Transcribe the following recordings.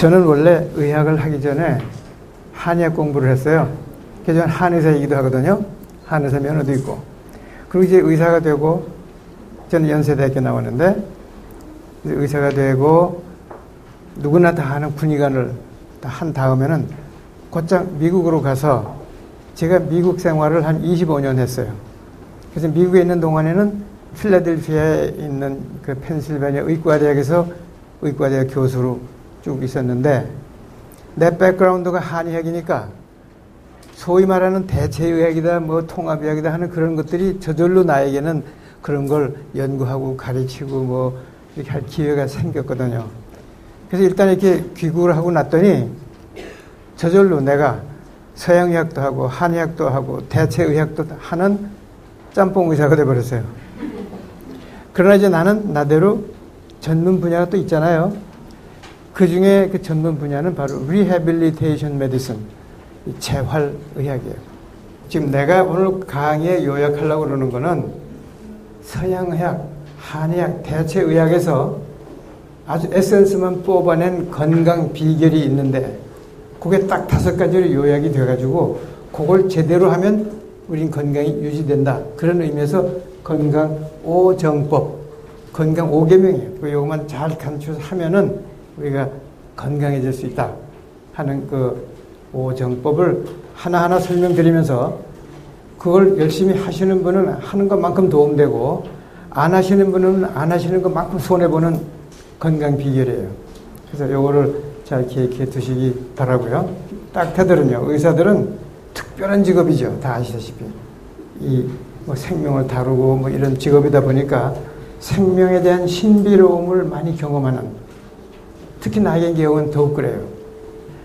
저는 원래 의학을 하기 전에 한의학 공부를 했어요. 그래서 저는 한의사이기도 하거든요. 한의사 면허도 있고. 그리고 이제 의사가 되고, 저는 연세대학교 나왔는데, 의사가 되고, 누구나 다 하는 군의관을 다 한 다음에는 곧장 미국으로 가서 제가 미국 생활을 한 25년 했어요. 그래서 미국에 있는 동안에는 필라델피아에 있는 그 펜실베니아 의과대학에서 의과대학 교수로 쭉 있었는데, 내 백그라운드가 한의학이니까 소위 말하는 대체의학이다, 뭐 통합의학이다 하는 그런 것들이 저절로 나에게는 그런 걸 연구하고 가르치고 뭐 이렇게 할 기회가 생겼거든요. 그래서 일단 이렇게 귀국을 하고 났더니 저절로 내가 서양의학도 하고 한의학도 하고 대체의학도 하는 짬뽕 의사가 돼버렸어요. 그러나 이제 나는 나대로 전문 분야가 또 있잖아요. 그 중에 그 전문 분야는 바로 Rehabilitation Medicine, 재활의학이에요. 지금 내가 오늘 강의에 요약하려고 그러는 거는 서양의학, 한의학, 대체의학에서 아주 에센스만 뽑아낸 건강 비결이 있는데 그게 딱 5가지로 요약이 돼가지고 그걸 제대로 하면 우린 건강이 유지된다. 그런 의미에서 건강 5정법, 건강 5계명이에요. 이것만 잘 간추려서 하면은 우리가 건강해질 수 있다 하는 그 5정법을 하나하나 설명드리면서 그걸 열심히 하시는 분은 하는 것만큼 도움되고 안 하시는 분은 안 하시는 것만큼 손해보는 건강 비결이에요. 그래서 요거를 잘 기억해 두시기 바라고요. 닥터들은요, 의사들은 특별한 직업이죠. 다 아시다시피. 뭐 생명을 다루고 뭐 이런 직업이다 보니까 생명에 대한 신비로움을 많이 경험하는, 특히 나의 경우는 더욱 그래요.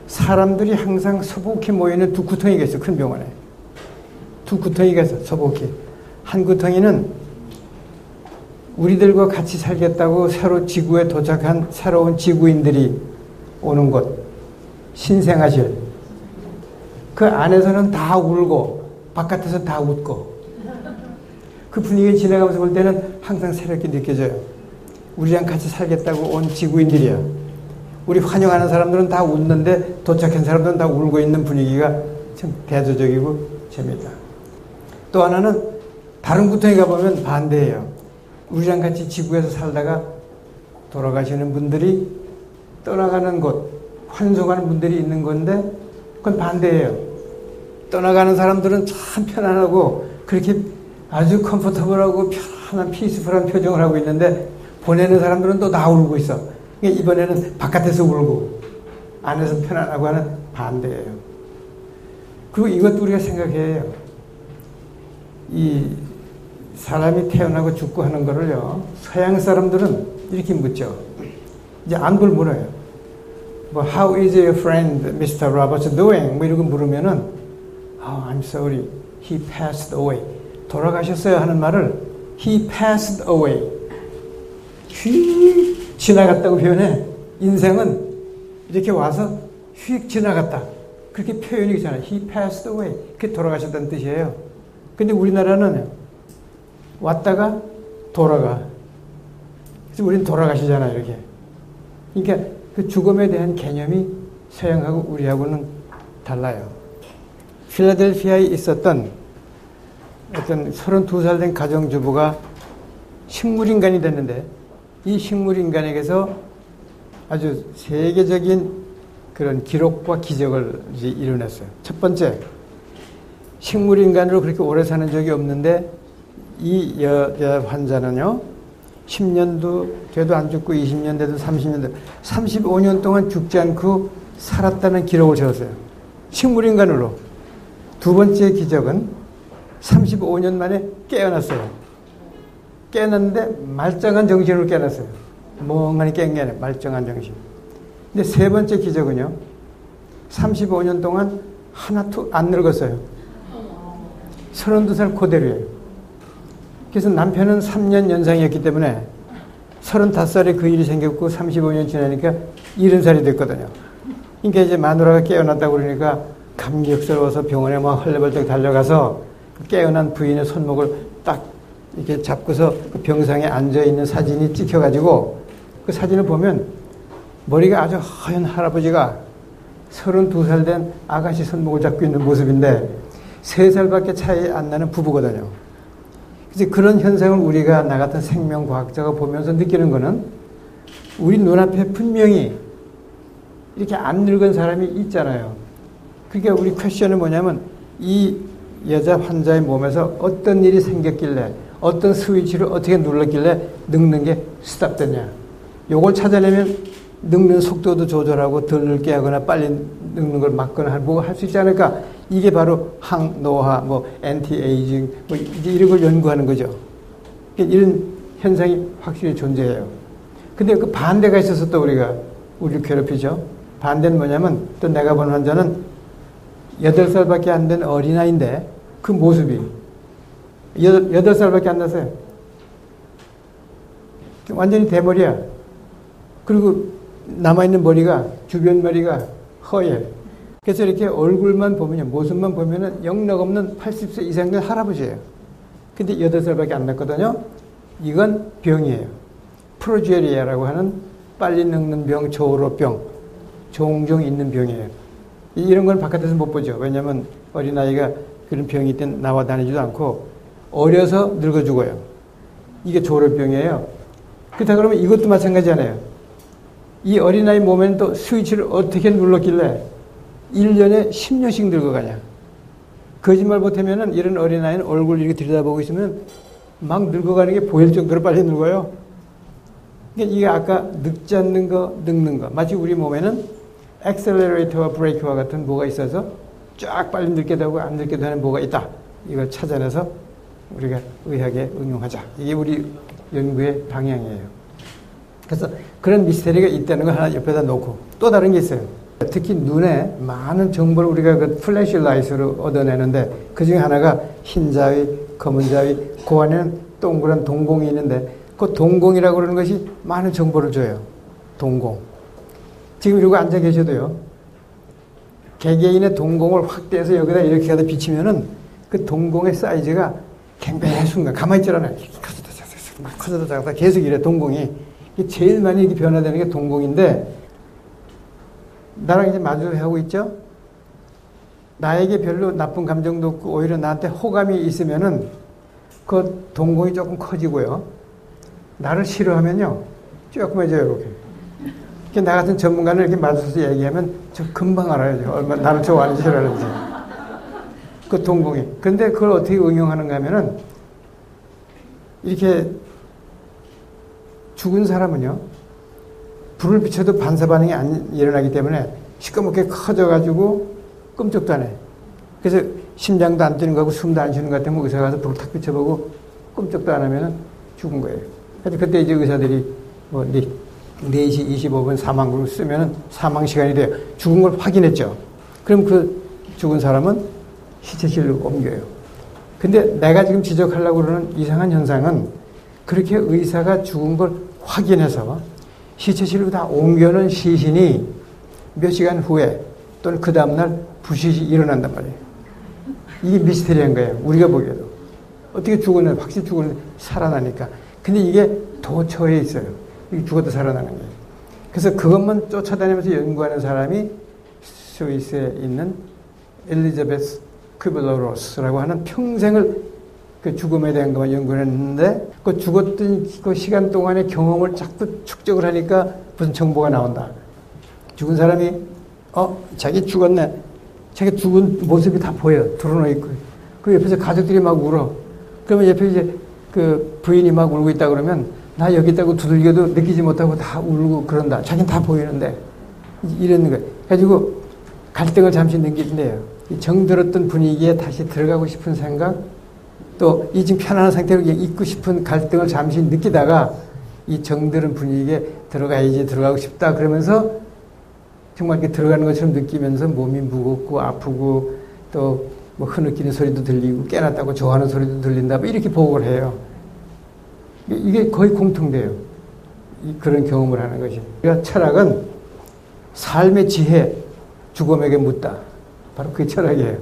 사람들이 항상 소복히 모이는 두 구덩이가 있어요. 큰 병원에. 두 구덩이가 있어요. 소복히. 한 구덩이는 우리들과 같이 살겠다고 새로 지구에 도착한 새로운 지구인들이 오는 곳, 신생아실. 그 안에서는 다 울고 바깥에서 다 웃고 그 분위기 지나가면서 볼 때는 항상 새롭게 느껴져요. 우리랑 같이 살겠다고 온 지구인들이야. 우리 환영하는 사람들은 다 웃는데 도착한 사람들은 다 울고 있는 분위기가 참 대조적이고 재미있다. 또 하나는 다른 구덩이 가보면 반대예요. 우리랑 같이 지구에서 살다가 돌아가시는 분들이 떠나가는 곳, 환송하는 분들이 있는 건데 그건 반대예요. 떠나가는 사람들은 참 편안하고 그렇게 아주 컴포터블하고 편안한 피스풀한 표정을 하고 있는데 보내는 사람들은 또 다 울고 있어. 그러니까 이번에는 바깥에서 울고 안에서 편안하고 하는 반대예요. 그리고 이것도 우리가 생각해야 해요. 이 사람이 태어나고 죽고 하는 거를요, 서양 사람들은 이렇게 묻죠. 이제 안부를 물어요. 뭐, How is your friend, Mr. Roberts doing? 뭐 이런 거 물으면은, Oh, I'm sorry. He passed away. 돌아가셨어요 하는 말을 He passed away. 휙 지나갔다고 표현해. 인생은 이렇게 와서 휙 지나갔다. 그렇게 표현이 있잖아요. He passed away. 그게 돌아가셨다는 뜻이에요. 근데 우리나라는 왔다가 돌아가. 그래서 우리는 돌아가시잖아요, 이렇게. 그러니까 그 죽음에 대한 개념이 서양하고 우리하고는 달라요. 필라델피아에 있었던 어떤 32살 된 가정주부가 식물인간이 됐는데 이 식물인간에게서 아주 세계적인 그런 기록과 기적을 이제 이뤄냈어요. 첫 번째, 식물인간으로 그렇게 오래 사는 적이 없는데 이 여자 환자는요, 10년도 돼도 안 죽고 20년 돼도 30년 돼도 35년 동안 죽지 않고 살았다는 기록을 세웠어요. 식물인간으로. 두 번째 기적은 35년 만에 깨어났어요. 깨어났는데 말짱한 정신으로 깨어났어요. 멍하니 깬 게 아니라 말짱한 정신. 근데 세 번째 기적은요, 35년 동안 하나도 안 늙었어요. 32살 그대로예요. 그래서 남편은 3년 연상이었기 때문에 35살에 그 일이 생겼고 35년 지나니까 70살이 됐거든요. 그러니까 이제 마누라가 깨어났다고 그러니까 감격스러워서 병원에 막 헐레벌떡 달려가서 깨어난 부인의 손목을 딱 이렇게 잡고서 그 병상에 앉아있는 사진이 찍혀가지고 그 사진을 보면 머리가 아주 허연 할아버지가 32살 된 아가씨 손목을 잡고 있는 모습인데 3살밖에 차이 안 나는 부부거든요. 그래서 그런 현상을 우리가 나 같은 생명과학자가 보면서 느끼는 거는 우리 눈앞에 분명히 이렇게 안 늙은 사람이 있잖아요. 그러니까 우리 퀘션은 뭐냐면 이 여자 환자의 몸에서 어떤 일이 생겼길래 어떤 스위치를 어떻게 눌렀길래 늙는 게 스탑됐냐. 요걸 찾아내면 늙는 속도도 조절하고 덜 늙게 하거나 빨리 늙는 걸 막거나 뭐가 할 수 있지 않을까. 이게 바로 항노화, 엔티에이징, 이제 이런 걸 연구하는 거죠. 이런 현상이 확실히 존재해요. 근데 그 반대가 있어서 또 우리를 괴롭히죠. 반대는 뭐냐면 또 내가 본 환자는 8살밖에 안 된 어린아이인데 그 모습이 8살밖에 안 났어요. 완전히 대머리야. 그리고 남아있는 머리가 주변 머리가 허예. 그래서 이렇게 얼굴만 보면요, 모습만 보면은 영락 없는 80세 이상 된 할아버지예요. 근데 8살밖에 안 났거든요. 이건 병이에요. 프로제리아라고 하는 빨리 늙는 병, 저울업병. 종종 있는 병이에요. 이런 건 바깥에서 못 보죠. 왜냐하면 어린아이가 그런 병이 있든 나와 다니지도 않고 어려서 늙어 죽어요. 이게 저울업병이에요. 그렇다 그러면 이것도 마찬가지잖아요. 이 어린아이 몸에는 또 스위치를 어떻게 눌렀길래 1년에 10년씩 늙어가냐. 거짓말 못하면은 이런 어린아이는 얼굴 이렇게 들여다보고 있으면 막 늙어가는 게 보일 정도로 빨리 늙어요. 그러니까 이게 아까 늙지 않는 거, 늙는 거. 마치 우리 몸에는 엑셀러레이터와 브레이크와 같은 뭐가 있어서 쫙 빨리 늙게 되고 안 늙게 되는 뭐가 있다. 이걸 찾아내서 우리가 의학에 응용하자. 이게 우리 연구의 방향이에요. 그래서 그런 미스테리가 있다는 걸 하나 옆에다 놓고 또 다른 게 있어요. 특히 눈에 많은 정보를 우리가 그 플래시 라이트로 얻어내는데 그 중에 하나가 흰 자위, 검은 자위, 그 안에는 동그란 동공이 있는데 그 동공이라고 그러는 것이 많은 정보를 줘요. 동공. 지금 이러고 앉아 계셔도요. 개개인의 동공을 확대해서 여기다 이렇게 하다 비치면은 그 동공의 사이즈가 갱배의 순간 가만히 있잖아요. 커져도 작다 계속 이래 동공이. 제일 많이 이렇게 변화되는 게 동공인데 나랑 이제 마주하고 있죠? 나에게 별로 나쁜 감정도 없고 오히려 나한테 호감이 있으면은 그 동공이 조금 커지고요. 나를 싫어하면요. 조그매져요, 이렇게. 나 같은 전문가는 이렇게 마주쳐서 얘기하면 저 금방 알아요. 얼마나 나를 좋아하는지 싫어하는지. 그 동공이. 근데 그걸 어떻게 응용하는가 하면은 이렇게 죽은 사람은요. 불을 비춰도 반사 반응이 안 일어나기 때문에 시꺼멓게 커져가지고 끔찍도 안 해. 그래서 심장도 안 뛰는 거고 숨도 안 쉬는 것 같으면 의사 가서 불을 탁 비춰보고 끔찍도 안 하면은 죽은 거예요. 그래서 그때 이제 의사들이 4시 25분 사망으로 쓰면은 사망 시간이 돼요. 죽은 걸 확인했죠. 그럼 그 죽은 사람은 시체실로 옮겨요. 근데 내가 지금 지적하려고 그러는 이상한 현상은 그렇게 의사가 죽은 걸 확인해서 시체실로 다 옮겨놓은 시신이 몇 시간 후에 또는 그 다음날 부시시 일어난단 말이에요. 이게 미스테리한 거예요. 우리가 보기에도. 어떻게 죽었는데, 확실히 죽었는데 살아나니까. 근데 이게 도처에 있어요. 이게 죽어도 살아나는 거예요. 그래서 그것만 쫓아다니면서 연구하는 사람이 스위스에 있는 엘리자베스 퀴블러-로스라고 하는 평생을 그 죽음에 대한 것만 연구를 했는데 그 죽었던 그 시간 동안의 경험을 자꾸 축적을 하니까 무슨 정보가 나온다. 죽은 사람이 자기 죽었네. 자기 죽은 모습이 다 보여. 드러나 있고. 그 옆에서 가족들이 막 울어. 그러면 옆에 이제 그 부인이 막 울고 있다 그러면 나 여기 있다고 두들겨도 느끼지 못하고 다 울고 그런다. 자기는 다 보이는데. 이러는 거예요. 그래가지고 갈등을 잠시 느낀대요. 이 정들었던 분위기에 다시 들어가고 싶은 생각, 또 이 지금 편안한 상태로 있고 싶은 갈등을 잠시 느끼다가 이 정들은 분위기에 들어가고 싶다 그러면서 정말 이렇게 들어가는 것처럼 느끼면서 몸이 무겁고 아프고 또 뭐 흐느끼는 소리도 들리고 깨났다고 좋아하는 소리도 들린다. 뭐 이렇게 보고를 해요. 이게 거의 공통돼요. 그런 경험을 하는 것이. 그러니까 철학은 삶의 지혜, 죽음에게 묻다. 바로 그게 철학이에요.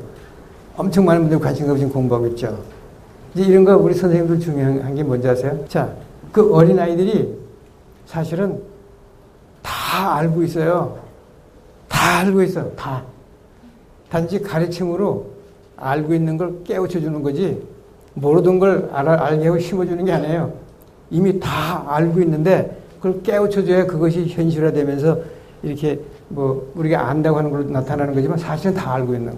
엄청 많은 분들이 관심 없이 공부하고 있죠. 이제 이런 거 우리 선생님들 중요한 게 뭔지 아세요? 자, 그 어린아이들이 사실은 다 다 알고 있어요. 다 알고 있어. 다. 단지 가르침으로 알고 있는 걸 깨우쳐 주는 거지 모르던 걸 알게 하고 심어주는 게 아니에요. 이미 다 알고 있는데 그걸 깨우쳐 줘야 그것이 현실화되면서 이렇게 뭐 우리가 안다고 하는 걸로 나타나는 거지만 사실은 다 알고 있는 거.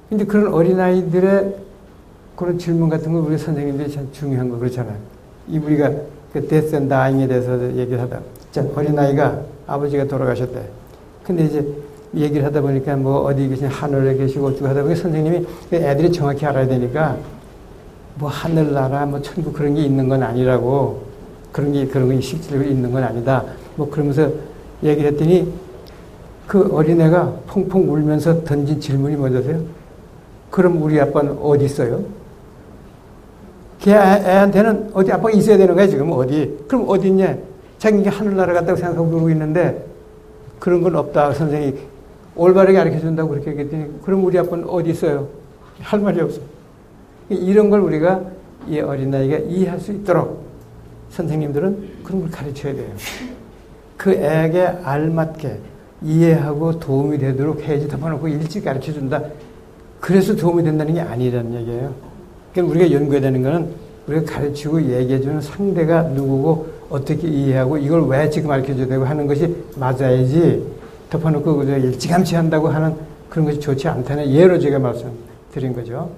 근데 그런 어린아이들의 그런 질문 같은 거 우리 선생님들이 참 중요한 거 그렇잖아요. 우리가 그 데스 앤 다잉에 대해서 얘기를 하다. 자, 어린아이가 아버지가 돌아가셨대. 근데 이제 얘기를 하다 보니까 뭐 어디 계신 하늘에 계시고 어쩌고 하다 보니까 선생님이 애들이 정확히 알아야 되니까 뭐 하늘나라 뭐 천국 그런 게 있는 건 아니라고 그런 게 실질적으로 있는 건 아니다. 뭐 그러면서 얘기를 했더니 그 어린애가 펑펑 울면서 던진 질문이 뭐냐세요? 그럼 우리 아빠는 어디 있어요? 걔 애한테는 어디 아빠가 있어야 되는 거야 지금 어디? 그럼 어디 있냐? 자기가 하늘나라 갔다고 생각하고 그러고 있는데 그런 건 없다. 선생님이 올바르게 가르쳐준다고 그렇게 얘기했더니 그럼 우리 아빠는 어디 있어요? 할 말이 없어. 이런 걸 우리가 이 어린아이가 이해할 수 있도록 선생님들은 그런 걸 가르쳐야 돼요. 그 애에게 알맞게 이해하고 도움이 되도록 해야지 덮어놓고 일찍 가르쳐준다. 그래서 도움이 된다는 게 아니라는 얘기예요. 그러니까 우리가 연구해야 되는 거는 우리가 가르치고 얘기해주는 상대가 누구고 어떻게 이해하고 이걸 왜 지금 가르쳐줘야 되고 하는 것이 맞아야지 덮어놓고 일찌감치 한다고 하는 그런 것이 좋지 않다는 예로 제가 말씀드린 거죠.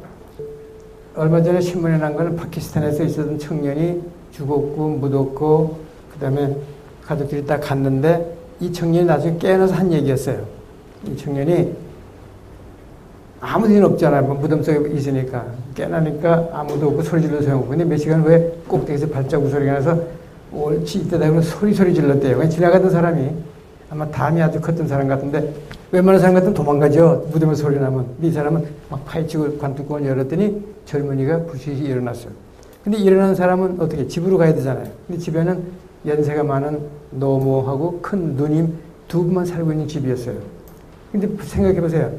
얼마 전에 신문에 난 거는 파키스탄에서 있었던 청년이 죽었고 묻었고 그 다음에 가족들이 딱 갔는데 이 청년이 나중에 깨어나서 한 얘기였어요. 이 청년이 아무 일 없잖아요. 무덤 속에 있으니까. 깨나니까 아무도 없고 소리 질러 소용없고. 근데 몇 시간 후에 꼭대기에서 발자국 소리가 나서 옳지 이때다 그러면 소리 질렀대요. 그냥 지나가던 사람이 아마 담이 아주 컸던 사람 같은데 웬만한 사람 같으면 도망가죠. 무덤에 소리 나면. 이 사람은 막 파헤치고 관뚜껑을 열었더니 젊은이가 부시시 일어났어요. 근데 일어난 사람은 어떻게 집으로 가야 되잖아요. 근데 집에는 연세가 많은 노모하고 큰 누님 두 분만 살고 있는 집이었어요. 근데 생각해 보세요.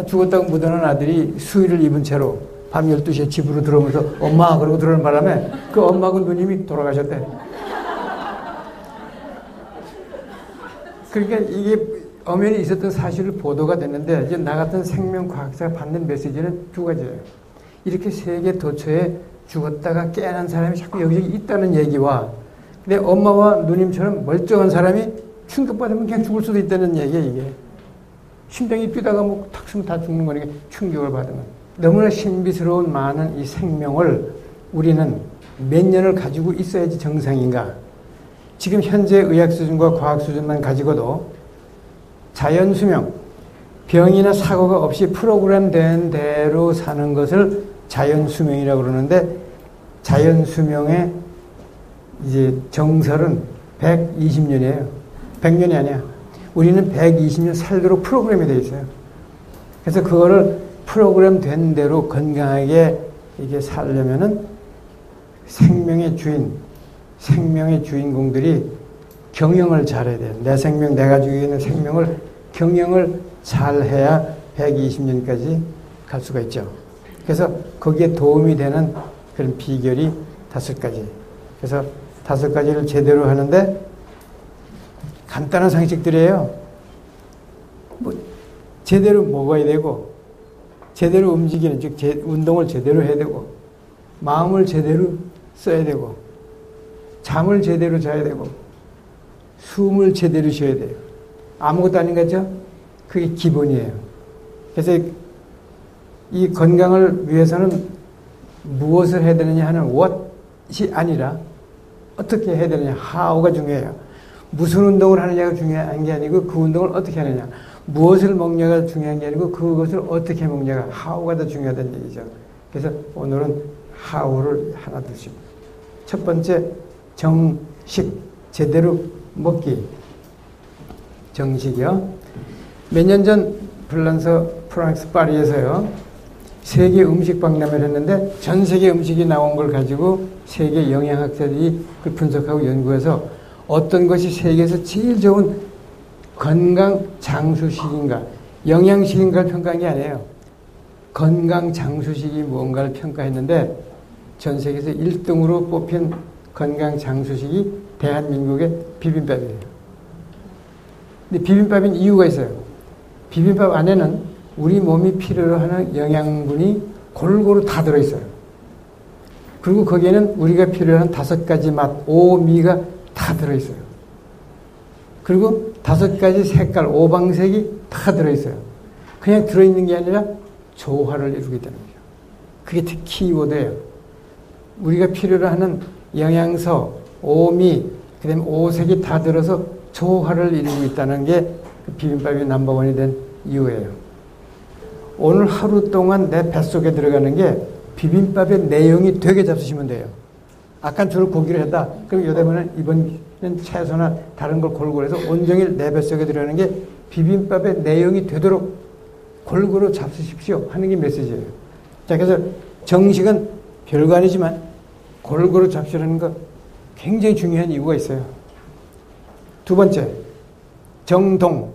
죽었다고 묻어놓은 아들이 수의를 입은 채로 밤 12시에 집으로 들어오면서 엄마 그러고 들어오는 바람에 그 엄마하고 누님이 돌아가셨대. 그러니까 이게 엄연히 있었던 사실을 보도가 됐는데 이제 나 같은 생명과학자가 받는 메시지는 두 가지예요. 이렇게 세계 도처에 죽었다가 깨어난 사람이 자꾸 여기저기 있다는 얘기와 근데 엄마와 누님처럼 멀쩡한 사람이 충격받으면 그냥 죽을 수도 있다는 얘기예요. 이게. 심장이 뛰다가 뭐 탁 쓰면 다 죽는 거니까 충격을 받으면. 너무나 신비스러운 많은 이 생명을 우리는 몇 년을 가지고 있어야지 정상인가. 지금 현재 의학 수준과 과학 수준만 가지고도 자연 수명, 병이나 사고가 없이 프로그램된 대로 사는 것을 자연 수명이라고 그러는데 자연 수명의 이제 정설은 120년이에요. 100년이 아니야. 우리는 120년 살도록 프로그램이 되어 있어요. 그래서 그거를 프로그램 된 대로 건강하게 이게 살려면은 생명의 주인공들이 경영을 잘해야 돼요. 내 생명, 내가 가지고 있는 생명을 경영을 잘해야 120년까지 갈 수가 있죠. 그래서 거기에 도움이 되는 그런 비결이 5가지. 그래서 5가지를 제대로 하는데 간단한 상식들이에요. 뭐 제대로 먹어야 되고 제대로 움직이는 즉 운동을 제대로 해야 되고 마음을 제대로 써야 되고 잠을 제대로 자야 되고 숨을 제대로 쉬어야 돼요. 아무것도 아닌 거죠? 그게 기본이에요. 그래서 이 건강을 위해서는 무엇을 해야 되느냐 하는 what이 아니라 어떻게 해야 되느냐 how가 중요해요. 무슨 운동을 하느냐가 중요한 게 아니고 그 운동을 어떻게 하느냐. 무엇을 먹냐가 중요한 게 아니고 그것을 어떻게 먹냐가 how가 더 중요하다는 얘기죠. 그래서 오늘은 how를 하나 둘씩. 첫 번째 정식, 제대로 먹기. 정식이요. 몇 년 전 프랑스 파리에서요. 세계 음식 박람회를 했는데 전 세계 음식이 나온 걸 가지고 세계 영양학자들이 그걸 분석하고 연구해서 어떤 것이 세계에서 제일 좋은 건강 장수식인가, 영양식인가를 평가한 게 아니에요. 건강 장수식이 무언가를 평가했는데 전 세계에서 1등으로 뽑힌 건강 장수식이 대한민국의 비빔밥이에요. 근데 비빔밥인 이유가 있어요. 비빔밥 안에는 우리 몸이 필요로 하는 영양분이 골고루 다 들어있어요. 그리고 거기에는 우리가 필요한 5가지 맛, 오미가 다 들어있어요. 그리고 5가지 색깔, 오방색이 다 들어있어요. 그냥 들어있는 게 아니라 조화를 이루게 되는 거죠. 그게 키워드예요. 우리가 필요로 하는 영양소, 오미, 그 다음에 오색이 다 들어서 조화를 이루고 있다는 게 비빔밥이 넘버원이 된 이유예요. 오늘 하루 동안 내 뱃속에 들어가는 게 비빔밥의 내용이 되게 잡수시면 돼요. 아까 주로 고기를 했다. 그럼 여대문은 이번엔 채소나 다른 걸 골고루 해서 온종일 내 뱃속에 들어가는 게 비빔밥의 내용이 되도록 골고루 잡수십시오 하는 게 메시지예요. 자, 그래서 정식은 별거 아니지만 골고루 잡수라는 거 굉장히 중요한 이유가 있어요. 두 번째, 정동.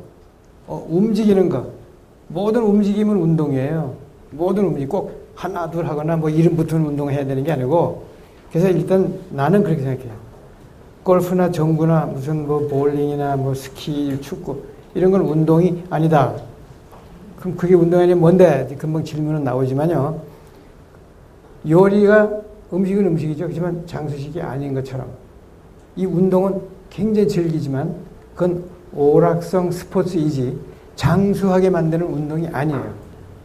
움직이는 거. 모든 움직임은 운동이에요. 모든 움직임 꼭 하나, 둘 하거나 뭐 이름 붙은 운동을 해야 되는 게 아니고, 그래서 일단 나는 그렇게 생각해요. 골프나 정구나 무슨 뭐 볼링이나 뭐 스키, 축구 이런 건 운동이 아니다. 그럼 그게 운동이 아니면 뭔데? 금방 질문은 나오지만요. 요리가 음식은 음식이죠. 그렇지만 장수식이 아닌 것처럼 이 운동은 굉장히 즐기지만 그건 오락성 스포츠이지 장수하게 만드는 운동이 아니에요.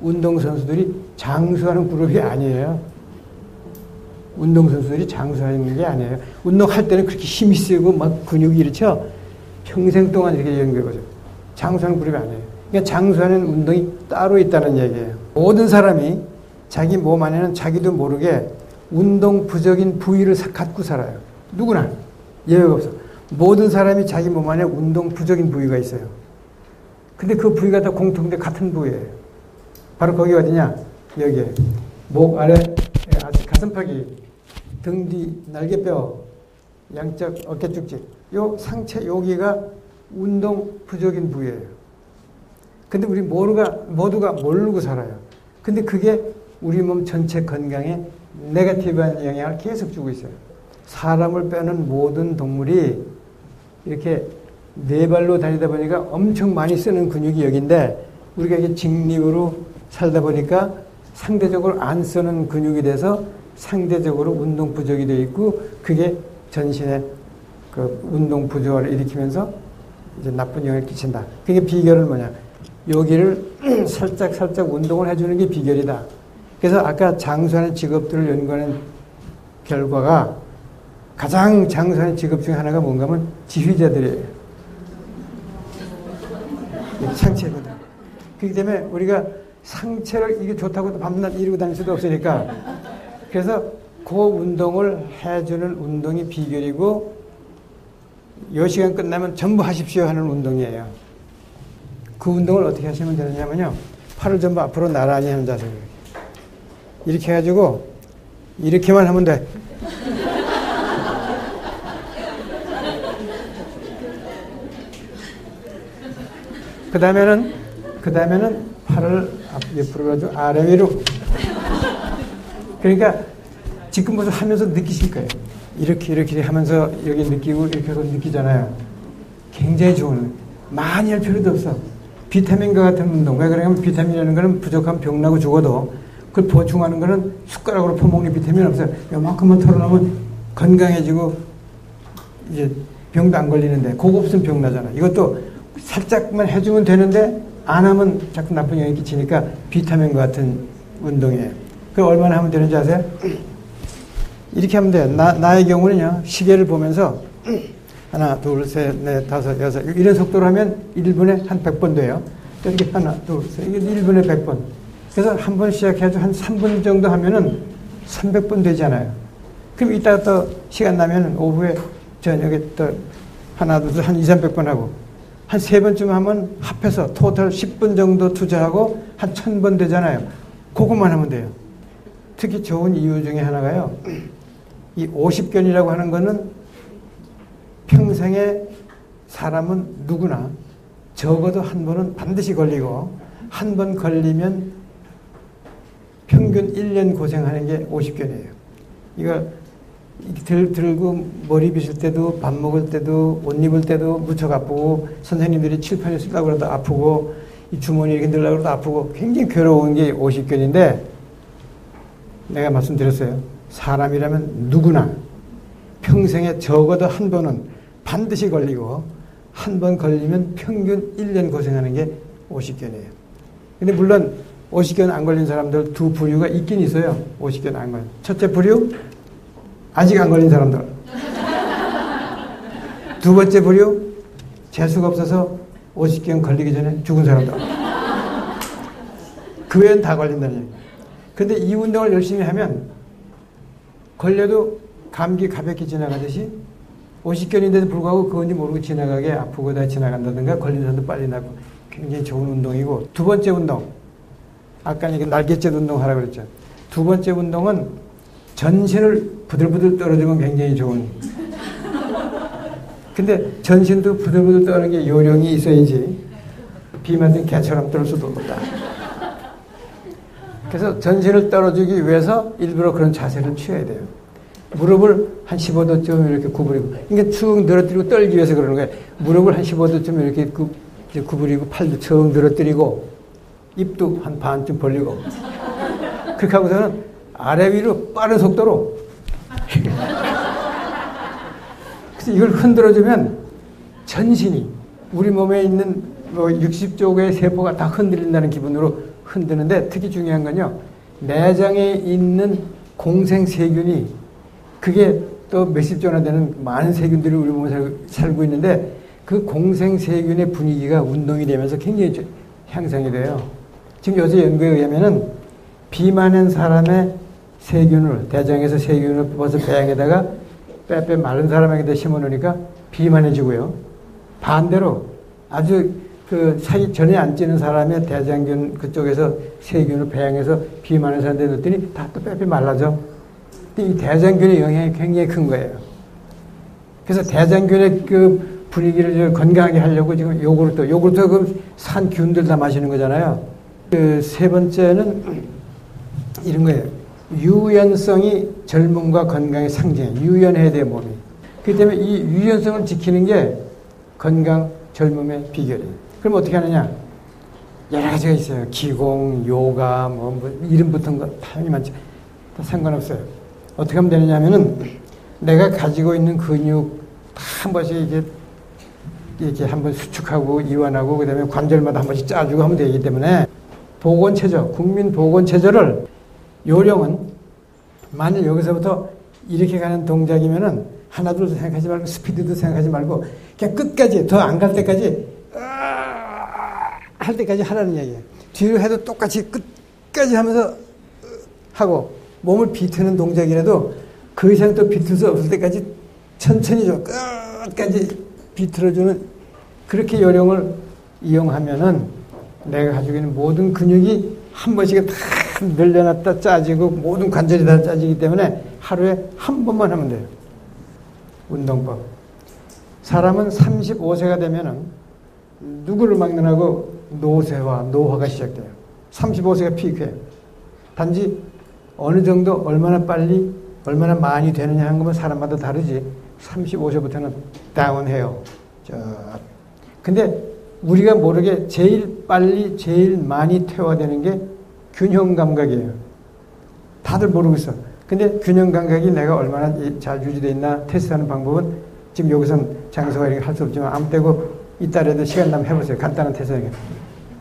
운동선수들이 장수하는 그룹이 아니에요. 운동선수들이 장수하는 게 아니에요. 운동할 때는 그렇게 힘이 세고 막 근육이 이렇죠. 평생 동안 이렇게 연결해보죠. 장수하는 그룹이 아니에요. 그러니까 장수하는 운동이 따로 있다는 얘기예요. 모든 사람이 자기 몸 안에는 자기도 모르게 운동 부족인 부위를 갖고 살아요. 누구나. 예외가 없어. 모든 사람이 자기 몸 안에 운동 부족인 부위가 있어요. 근데 그 부위가 다 공통된 같은 부위예요. 바로 거기 어디냐? 여기에. 목 아래, 가슴팍이, 등 뒤, 날개뼈, 양쪽 어깨 쭉지. 요 상체 여기가 운동 부족인 부위예요. 근데 우리 모두가 모르고 살아요. 근데 그게 우리 몸 전체 건강에 네거티브한 영향을 계속 주고 있어요. 사람을 빼는 모든 동물이 이렇게 네 발로 다니다 보니까 엄청 많이 쓰는 근육이 여기인데 우리가 이게 직립으로 살다 보니까 상대적으로 안 쓰는 근육이 돼서 상대적으로 운동 부족이 되어 있고 그게 전신에 그 운동 부조화를 일으키면서 이제 나쁜 영향을 끼친다. 그게 비결은 뭐냐? 여기를 살짝 운동을 해주는 게 비결이다. 그래서 아까 장수하는 직업들을 연구하는 결과가 가장 장수하는 직업 중에 하나가 뭔가 하면 지휘자들이에요. 상체거든. 그렇기 때문에 우리가 상체를 이게 좋다고 밤낮 이러고 다닐 수도 없으니까 그래서 그 운동을 해주는 운동이 비결이고 이 시간 끝나면 전부 하십시오 하는 운동이에요. 그 운동을 어떻게 하시면 되느냐면요. 팔을 전부 앞으로 나란히 하는 자세. 이렇게 해가지고 이렇게만 하면 돼. 그 다음에는 팔을 옆으로 가지고 아래 위로. 그러니까 지금부터 하면서 느끼실 거예요. 이렇게 하면서 여기 느끼고 이렇게 해서 느끼잖아요. 굉장히 좋은. 많이 할 필요도 없어. 비타민과 같은 운동. 왜 그러냐면 비타민이라는 거는 부족하면 병나고 죽어도 그걸 보충하는 거는 숟가락으로 퍼먹는 비타민 없어요. 요만큼만 털어놓으면 건강해지고 이제 병도 안 걸리는데 그거 없으면 병 나잖아. 이것도 살짝만 해주면 되는데 안 하면 자꾸 나쁜 영향이 끼치니까 비타민과 같은 운동이에요. 그럼 얼마나 하면 되는지 아세요? 이렇게 하면 돼요. 나의 경우는요. 시계를 보면서 하나, 둘, 셋, 넷, 다섯, 여섯 이런 속도로 하면 1분에 한 100번 돼요. 이렇게 하나, 둘, 셋 이게 1분에 100번. 그래서 한 번 시작해서 한 3분 정도 하면은 300번 되잖아요. 그럼 이따가 또 시간 나면 오후에 저녁에 또 하나, 둘, 한 2, 300번 하고 한 3번쯤 하면 합해서 토탈 10분 정도 투자하고 한 1000번 되잖아요. 그것만 하면 돼요. 특히 좋은 이유 중에 하나가요. 이 50견이라고 하는 거는 평생에 사람은 누구나 적어도 한 번은 반드시 걸리고 한 번 걸리면 평균 1년 고생하는 게 50견이에요. 이거 들고 머리 빗을 때도 밥 먹을 때도 옷 입을 때도 무척 아프고 선생님들이 칠판에 쓰려고 그러도 아프고 이 주머니 이렇게 넣으려고 그러도 아프고 굉장히 괴로운 게 오십견인데 내가 말씀드렸어요. 사람이라면 누구나 평생에 적어도 한 번은 반드시 걸리고 한 번 걸리면 평균 1년 고생하는 게 오십견이에요. 근데 물론 오십견 안 걸린 사람들 두 부류가 있긴 있어요. 오십견 안 걸린. 첫째 부류 아직 안 걸린 사람들. 두 번째 부류 재수가 없어서 오십견 걸리기 전에 죽은 사람들. 그 외엔 다 걸린다는 얘기예요. 근데 이 운동을 열심히 하면 걸려도 감기 가볍게 지나가듯이 오십견인데도 불구하고 그건지 모르고 지나가게 아프고 다 지나간다든가 걸린 사람도 빨리 나고 굉장히 좋은 운동이고 두 번째 운동 아까 날개짓 운동 하라고 그랬죠. 두 번째 운동은 전신을 부들부들 떨어주면 굉장히 좋은 근데 전신도 부들부들 떠는 게 요령이 있어야지 비 맞은 개처럼 떨 수도 없다. 그래서 전신을 떨어주기 위해서 일부러 그런 자세를 취해야 돼요. 무릎을 한 15도쯤 이렇게 구부리고, 이게 축 늘어뜨리고 떨기 위해서 그러는 거예요. 무릎을 한 15도쯤 이렇게 구부리고, 팔도 척 늘어뜨리고, 입도 한 반쯤 벌리고. 그렇게 하고서는 아래 위로 빠른 속도로. 그래서 이걸 흔들어주면 전신이, 우리 몸에 있는 60조 개의 세포가 다 흔들린다는 기분으로 흔드는데 특히 중요한 건요. 내장에 있는 공생세균이 그게 또 몇십 조나 되는 많은 세균들이 우리 몸에 살고 있는데 그 공생세균의 분위기가 운동이 되면서 굉장히 향상이 돼요. 지금 요새 연구에 의하면은 비만한 사람의 세균을 대장에서 세균을 뽑아서 배양에다가 빼빼 마른 사람에게다 심어놓으니까 비만해지고요. 반대로 아주 그 살이 전혀 안 찌는 사람의 대장균 그쪽에서 세균을 배양해서 비만한 사람한테 넣었더니 다 또 빼빼 말라져. 이 대장균의 영향이 굉장히 큰 거예요. 그래서 대장균의 그 분위기를 건강하게 하려고 지금 요구르트 그 산 균들 다 마시는 거잖아요. 그 세 번째는 이런 거예요. 유연성이 젊음과 건강의 상징이에요. 유연해야 돼요, 몸이. 그렇기 때문에 이 유연성을 지키는 게 건강, 젊음의 비결이에요. 그럼 어떻게 하느냐? 여러 가지가 있어요. 기공, 요가, 뭐 이름 붙은 거 다양히 많죠. 다 상관없어요. 어떻게 하면 되느냐 하면은 내가 가지고 있는 근육 다 한 번씩 이렇게 한번 수축하고 이완하고 그 다음에 관절마다 한 번씩 짜주고 하면 되기 때문에 보건체조, 국민보건체조를 요령은 만일 여기서부터 이렇게 가는 동작이면은 하나 둘 생각하지 말고 스피드도 생각하지 말고 그냥 끝까지 더 안 갈 때까지 할 때까지 하라는 얘기예요. 뒤로 해도 똑같이 끝까지 하면서 하고 몸을 비트는 동작이라도 그 이상 또 비틀 수 없을 때까지 천천히 좀 끝까지 비틀어주는 그렇게 요령을 이용하면은 내가 가지고 있는 모든 근육이 한 번씩 다 늘려놨다 짜지고 모든 관절이 다 짜지기 때문에 하루에 한 번만 하면 돼요. 운동법. 사람은 35세가 되면은 누구를 막론하고 노쇠와 노화가 시작돼요. 35세가 피크예요. 단지 어느 정도 얼마나 빨리 얼마나 많이 되느냐 하는 것은 사람마다 다르지 35세부터는 다운해요. 근데 우리가 모르게 제일 빨리 제일 많이 퇴화되는 게 균형 감각이에요. 다들 모르고 있어. 근데 균형 감각이 내가 얼마나 잘 유지되어 있나 테스트하는 방법은 지금 여기서는 장소가 이렇게 할 수 없지만 아무 때고 이따라도 시간 나면 해보세요. 간단한 테스트예요.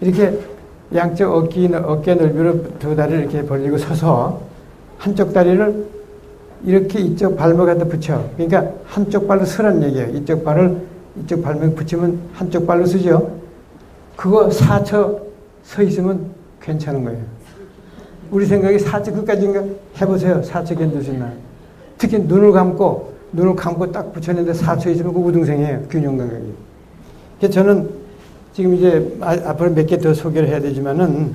이렇게 양쪽 어깨 넓이로 두 다리를 이렇게 벌리고 서서 한쪽 다리를 이렇게 이쪽 발목에다 붙여. 그러니까 한쪽 발로 서란 얘기예요. 이쪽 발을 이쪽 발목에 붙이면 한쪽 발로 서죠. 그거 4초 서 있으면 괜찮은 거예요. 우리 생각이 4초 끝까지인가? 해보세요. 4초 견딜 수 있나? 특히 눈을 감고 딱 붙였는데 4초 있으면 그 우등생이에요. 균형 감각이. 그래서 저는 지금 이제 앞으로 몇 개 더 소개를 해야 되지만은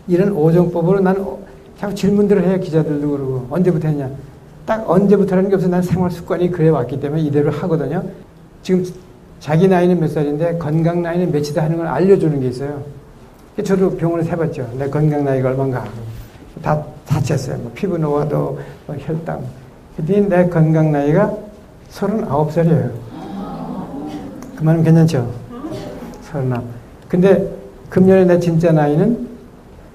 이런 오정법으로 난 자꾸 질문들을 해요. 기자들도 그러고. 언제부터 했냐? 딱 언제부터라는 게 없어. 난 생활 습관이 그래 왔기 때문에 이대로 하거든요. 지금 자기 나이는 몇 살인데 건강 나이는 몇이다 하는 걸 알려주는 게 있어요. 저도 병원에서 해봤죠. 내 건강 나이가 얼마인가. 다 쟀어요. 뭐 피부 노화도, 뭐 혈당. 그랬더니 내 건강 나이가 39살이에요. 그만하면 괜찮죠? 39. 근데 금년에 내 진짜 나이는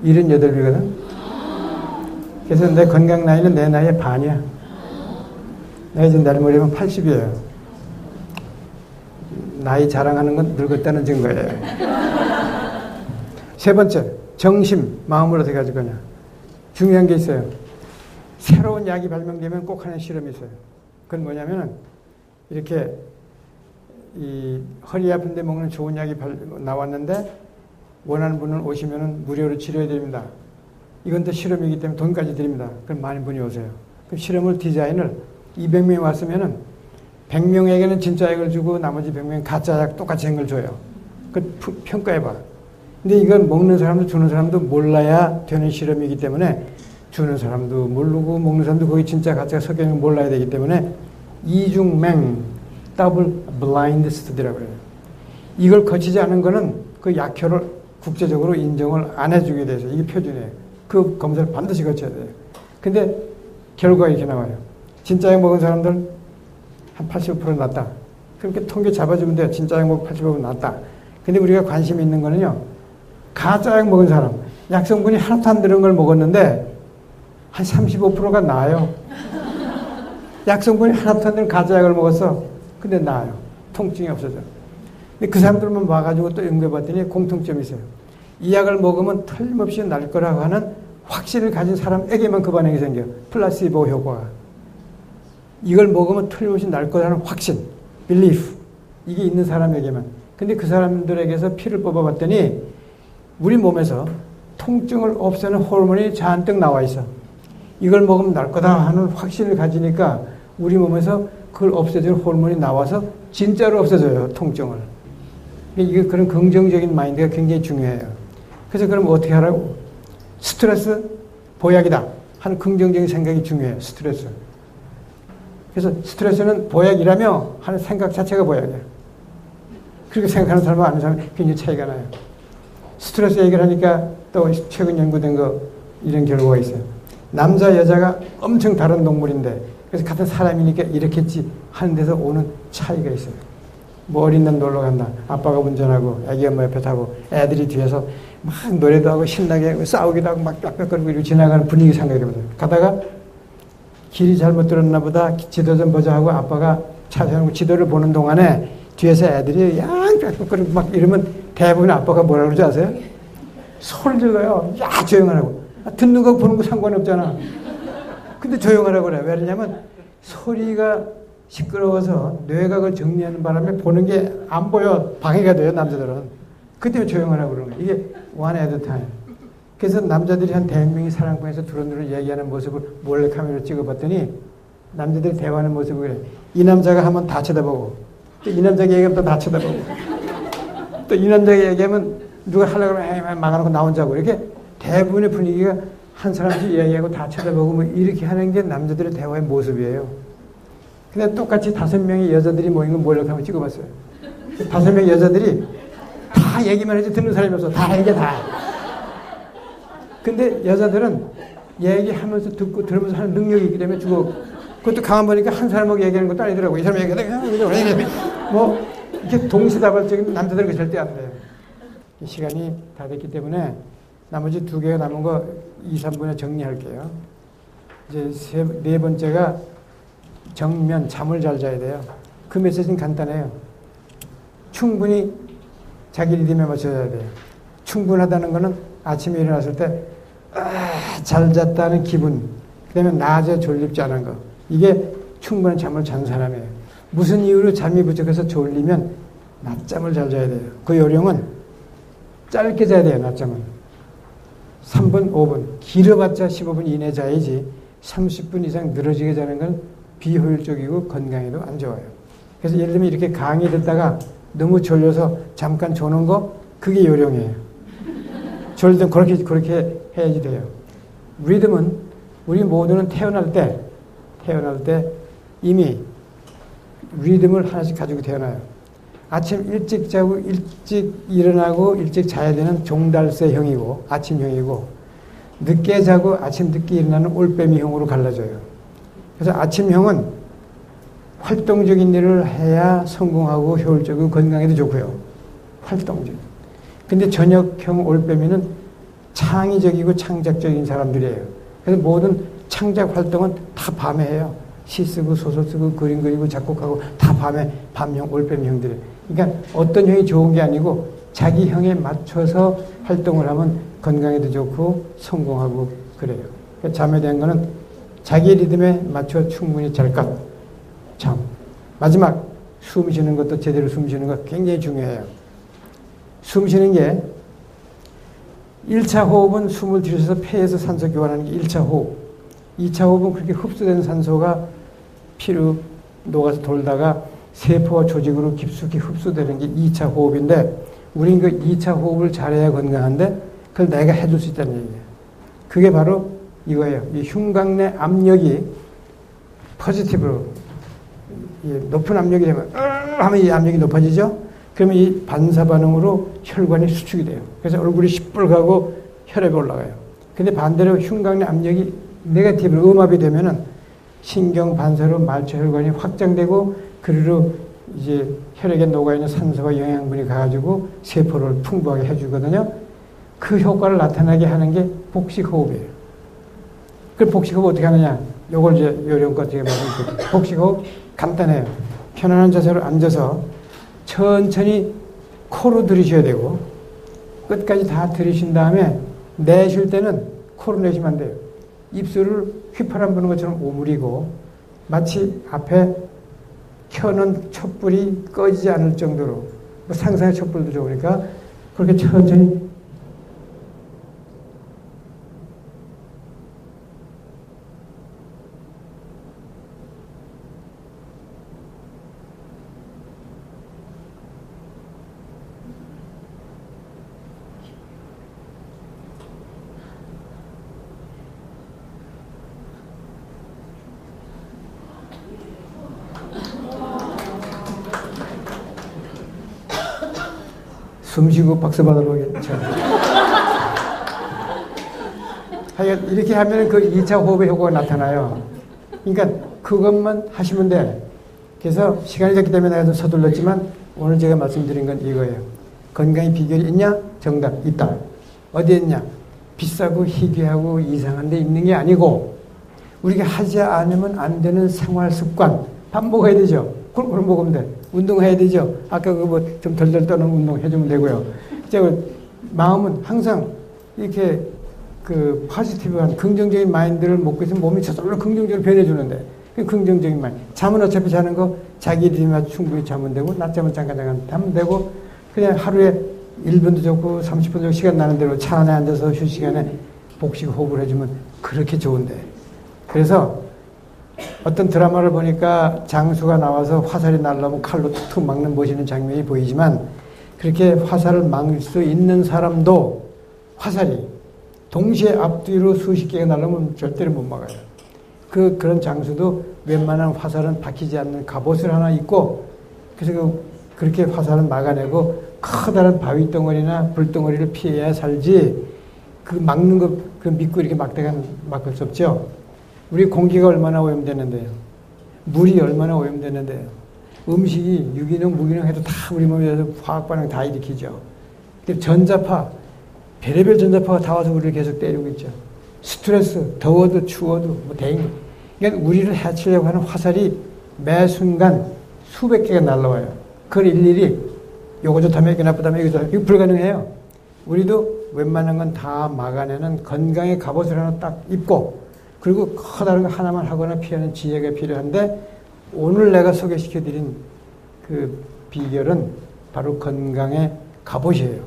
78이거든. 그래서 내 건강 나이는 내 나이의 반이야. 내가 지금 내일 모레면 80이에요. 나이 자랑하는 건 늙었다는 증거예요. 세 번째, 정심, 마음을 어떻게 가질 거냐. 중요한 게 있어요. 새로운 약이 발명되면 꼭 하는 실험이 있어요. 그건 뭐냐면은 이렇게 이 허리 아픈데 먹는 좋은 약이 나왔는데 원하는 분은 오시면은 무료로 치료해 드립니다. 이건 또 실험이기 때문에 돈까지 드립니다. 그럼 많은 분이 오세요. 그럼 실험을 디자인을 200명이 왔으면은 100명에게는 진짜 약을 주고 나머지 100명은 가짜 약 똑같이 한 걸 줘요. 그 평가해봐. 근데 이건 먹는 사람도 주는 사람도 몰라야 되는 실험이기 때문에 주는 사람도 모르고 먹는 사람도 거기 진짜 가짜가 섞여있는 걸 몰라야 되기 때문에 이중맹 더블 블라인드 스터디라고 그래요. 이걸 거치지 않은 거는 그 약효를 국제적으로 인정을 안 해주게 돼서 이게 표준이에요. 그 검사를 반드시 거쳐야 돼요. 근데 결과가 이렇게 나와요. 진짜 약 먹은 사람들 한 85% 낫다. 그렇게 통계 잡아주면 돼요. 진짜 약 먹고 85% 낫다. 근데 우리가 관심 있는 거는요. 가짜 약 먹은 사람. 약성분이 하나도 안 들은 걸 먹었는데 한 35%가 나아요. 약성분이 하나도 안 들은 가짜 약을 먹었어. 근데 나아요. 통증이 없어져. 근데 그 사람들만 와가지고 또 연구해봤더니 공통점이 있어요. 이 약을 먹으면 틀림없이 날 거라고 하는 확신을 가진 사람에게만 그 반응이 생겨. 플라시보 효과가. 이걸 먹으면 틀림없이 날 거라는 확신, belief. 이게 있는 사람에게만. 근데 그 사람들에게서 피를 뽑아봤더니 우리 몸에서 통증을 없애는 호르몬이 잔뜩 나와 있어. 이걸 먹으면 날 거다 하는 확신을 가지니까 우리 몸에서 그걸 없애주는 호르몬이 나와서 진짜로 없애줘요, 통증을. 이게 그런 긍정적인 마인드가 굉장히 중요해요. 그래서 그럼 어떻게 하라고? 스트레스 보약이다 하는 긍정적인 생각이 중요해요, 스트레스. 그래서 스트레스는 보약이라며 하는 생각 자체가 보약이야. 그렇게 생각하는 사람과 아는 사람이 굉장히 차이가 나요. 스트레스 얘기를 하니까 또 최근 연구된 거 이런 결과가 있어요. 남자 여자가 엄청 다른 동물인데 그래서 같은 사람이니까 이렇겠지 하는 데서 오는 차이가 있어요. 뭐 어린 날 놀러 간다. 아빠가 운전하고 애기 엄마 옆에 타고 애들이 뒤에서 막 노래도 하고 신나게 하고 싸우기도 하고 막 빽빽거리고 이렇게 지나가는 분위기 생각이 되거든요. 가다가 길이 잘못 들었나 보다 지도 좀 보자 하고 아빠가 차 세우고 지도를 보는 동안에 뒤에서 애들이 양 빽빽거리고 막 이러면 대부분 아빠가 뭐라 그러지 아세요? 소리 질러요. 야 조용하라고. 듣는 거 보는 거 상관이 없잖아. 근데 조용하라고 그래. 왜 그러냐면 소리가 시끄러워서 뇌각을 정리하는 바람에 보는 게 안 보여. 방해가 돼요, 남자들은. 그 때문에 조용하라고 그러는 거예요. 이게 one at a time. 그래서 남자들이 한 100명이 사랑방에서 두런두런 얘기하는 모습을 몰래카메라로 찍어봤더니 남자들이 대화하는 모습을 그래. 이 남자가 하면 다 쳐다보고 또 이 남자가 얘기하면 또 다 쳐다보고 또 이 남자가 얘기하면 누가 하려고 하면 막아놓고 나 혼자고 이렇게 대부분의 분위기가 한 사람씩 얘기하고 다 쳐다보고 뭐 이렇게 하는 게 남자들의 대화의 모습이에요. 근데 똑같이 5명의 여자들이 모인 걸 몰래카메라 찍어봤어요. 5명의 여자들이 다 얘기만 해도 듣는 사람이 없어. 다 얘기 다. 근데 여자들은 얘기하면서 듣고 들으면서 하는 능력이 있기 때문에 주고 그것도 가만 보니까 한 사람하고 얘기하는 것도 아니더라고. 이 사람 얘기하다 뭐 이렇게 동시다발적인 남자들은 절대 안 돼요. 시간이 다 됐기 때문에 나머지 2개가 남은 거 2, 3분에 정리할게요. 이제 네 번째가 정면, 잠을 잘 자야 돼요. 그 메시지는 간단해요. 충분히 자기 리듬에 맞춰 자야 돼요. 충분하다는 거는 아침에 일어났을 때 잘 잤다는 기분, 그 다음에 낮에 졸립지 않은 거. 이게 충분한 잠을 잔 사람이에요. 무슨 이유로 잠이 부족해서 졸리면 낮잠을 잘 자야 돼요. 그 요령은 짧게 자야 돼요, 낮잠은. 3분, 5분. 길어봤자 15분 이내 자야지 30분 이상 늘어지게 자는 건 비효율적이고 건강에도 안 좋아요. 그래서 예를 들면 이렇게 강의 듣다가 너무 졸려서 잠깐 조는 거, 그게 요령이에요. 졸리든 그렇게 해야지 돼요. 리듬은 우리 모두는 태어날 때 이미 리듬을 하나씩 가지고 태어나요. 아침 일찍 자고 일찍 일어나고 일찍 자야 되는 종달새형이고 아침형이고 늦게 자고 아침 늦게 일어나는 올빼미형으로 갈라져요. 그래서 아침형은 활동적인 일을 해야 성공하고 효율적이고 건강에도 좋고요. 활동적. 근데 저녁형 올빼미는 창의적이고 창작적인 사람들이에요. 그래서 모든 창작 활동은 다 밤에 해요. 시 쓰고 소설 쓰고 그림 그리고 작곡하고 다 밤에 밤형 올빼미형들이에요. 그러니까 어떤 형이 좋은 게 아니고 자기 형에 맞춰서 활동을 하면 건강에도 좋고 성공하고 그래요. 그러니까 잠에 대한 거는 자기 리듬에 맞춰 충분히 잘 것. 참. 마지막 숨 쉬는 것도 제대로 숨 쉬는 거 굉장히 중요해요. 숨 쉬는 게 1차 호흡은 숨을 들여서 폐에서 산소 교환하는 게 1차 호흡. 2차 호흡은 그렇게 흡수된 산소가 피로 녹아서 돌다가 세포와 조직으로 깊숙이 흡수되는 게 2차 호흡인데 우린 그 2차 호흡을 잘해야 건강한데 그걸 내가 해줄 수 있다는 얘기예요. 그게 바로 이거예요. 이 흉곽내 압력이 포지티브로 높은 압력이 되면 하면 이 압력이 높아지죠. 그러면 이 반사 반응으로 혈관이 수축이 돼요. 그래서 얼굴이 시뻘가고 혈압이 올라가요. 근데 반대로 흉곽내 압력이 네거티브로 음압이 되면은 신경 반사로 말초 혈관이 확장되고 그리로 이제 혈액에 녹아있는 산소와 영양분이 가가지고 세포를 풍부하게 해주거든요. 그 효과를 나타나게 하는 게 복식호흡이에요. 그 복식호흡 어떻게 하느냐? 요걸 이제 요령껏 제가 말씀드릴게요. 복식호흡 간단해요. 편안한 자세로 앉아서 천천히 코로 들이셔야 되고 끝까지 다 들이신 다음에 내쉴 때는 코로 내쉬면 안 돼요. 입술을 휘파람 부는 것처럼 오므리고 마치 앞에 켜놓은 촛불이 꺼지지 않을 정도로 뭐 상상의 촛불도 좋으니까 그렇게 천천히 숨쉬고 박수 받아보겠죠. 이렇게 하면 그 2차 호흡의 효과가 나타나요. 그러니까 그것만 하시면 돼. 그래서 시간이 됐기 때문에 내가 좀 서둘렀지만 오늘 제가 말씀드린 건 이거예요. 건강의 비결이 있냐? 정답 있다. 어디에 있냐? 비싸고 희귀하고 이상한 데 있는 게 아니고 우리가 하지 않으면 안 되는 생활 습관. 밥 먹어야 되죠. 그럼 먹으면 돼. 운동해야 되죠. 아까 그 뭐 좀 덜덜 떠는 운동 해주면 되고요. 마음은 항상 이렇게 그 포지티브한 긍정적인 마인드를 먹고 있으면 몸이 저절로 긍정적으로 변해주는데 그 긍정적인 마인드. 잠은 어차피 자는 거 자기 리듬에 충분히 자면 되고 낮잠은 잠깐 자면 되고 그냥 하루에 1분도 좋고 30분 정도 시간 나는 대로 차 안에 앉아서 휴식 시간에 복식 호흡을 해주면 그렇게 좋은데. 그래서 어떤 드라마를 보니까 장수가 나와서 화살이 날라오면 칼로 툭툭 막는 멋있는 장면이 보이지만 그렇게 화살을 막을 수 있는 사람도 화살이 동시에 앞뒤로 수십 개가 날라오면 절대로 못 막아요. 그런 장수도 웬만한 화살은 박히지 않는 갑옷을 하나 입고 그래서 그렇게 화살은 막아내고 커다란 바위 덩어리나 불덩어리를 피해야 살지 그 막는 거 그 믿고 이렇게 막대가는 막을 수 없죠. 우리 공기가 얼마나 오염되는데요. 물이 얼마나 오염되는데요. 음식이 유기농, 무기농 해도 다 우리 몸에 화학 반응 다 일으키죠. 전자파, 별의별 전자파가 다 와서 우리를 계속 때리고 있죠. 스트레스, 더워도 추워도 뭐 대인. 그러니까 우리를 해치려고 하는 화살이 매 순간 수백 개가 날라와요. 그걸 일일이 요거 좋다면 이거 나쁘다면 이거 좋다면 이거 불가능해요. 우리도 웬만한 건 다 막아내는 건강의 갑옷을 하나 딱 입고 그리고 커다란 거 하나만 하거나 피하는 지혜가 필요한데 오늘 내가 소개시켜드린 그 비결은 바로 건강의 갑옷이에요.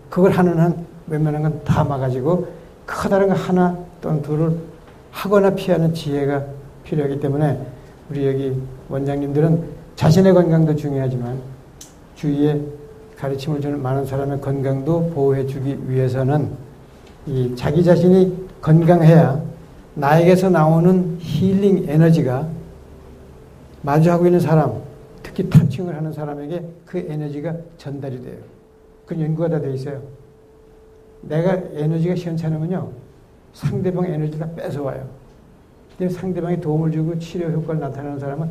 그걸 하는 한 웬만한 건 다 막아지고 커다란 거 하나 또는 둘을 하거나 피하는 지혜가 필요하기 때문에 우리 여기 원장님들은 자신의 건강도 중요하지만 주위에 가르침을 주는 많은 사람의 건강도 보호해주기 위해서는 이 자기 자신이 건강해야 나에게서 나오는 힐링 에너지가 마주하고 있는 사람, 특히 타칭을 하는 사람에게 그 에너지가 전달이 돼요. 그건 연구가 다 돼 있어요. 내가 에너지가 시원찮으면요, 상대방 에너지를 다 뺏어와요. 근데 상대방이 도움을 주고 치료 효과를 나타내는 사람은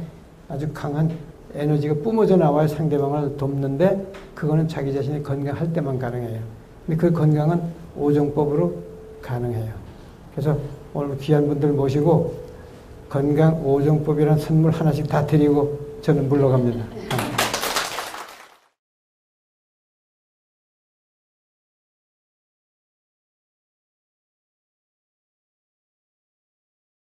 아주 강한 에너지가 뿜어져 나와야 상대방을 돕는데 그거는 자기 자신이 건강할 때만 가능해요. 근데 그 건강은 오정법으로 가능해요. 그래서 오늘 귀한 분들 모시고 건강 오정법이라는 선물 하나씩 다 드리고 저는 물러갑니다.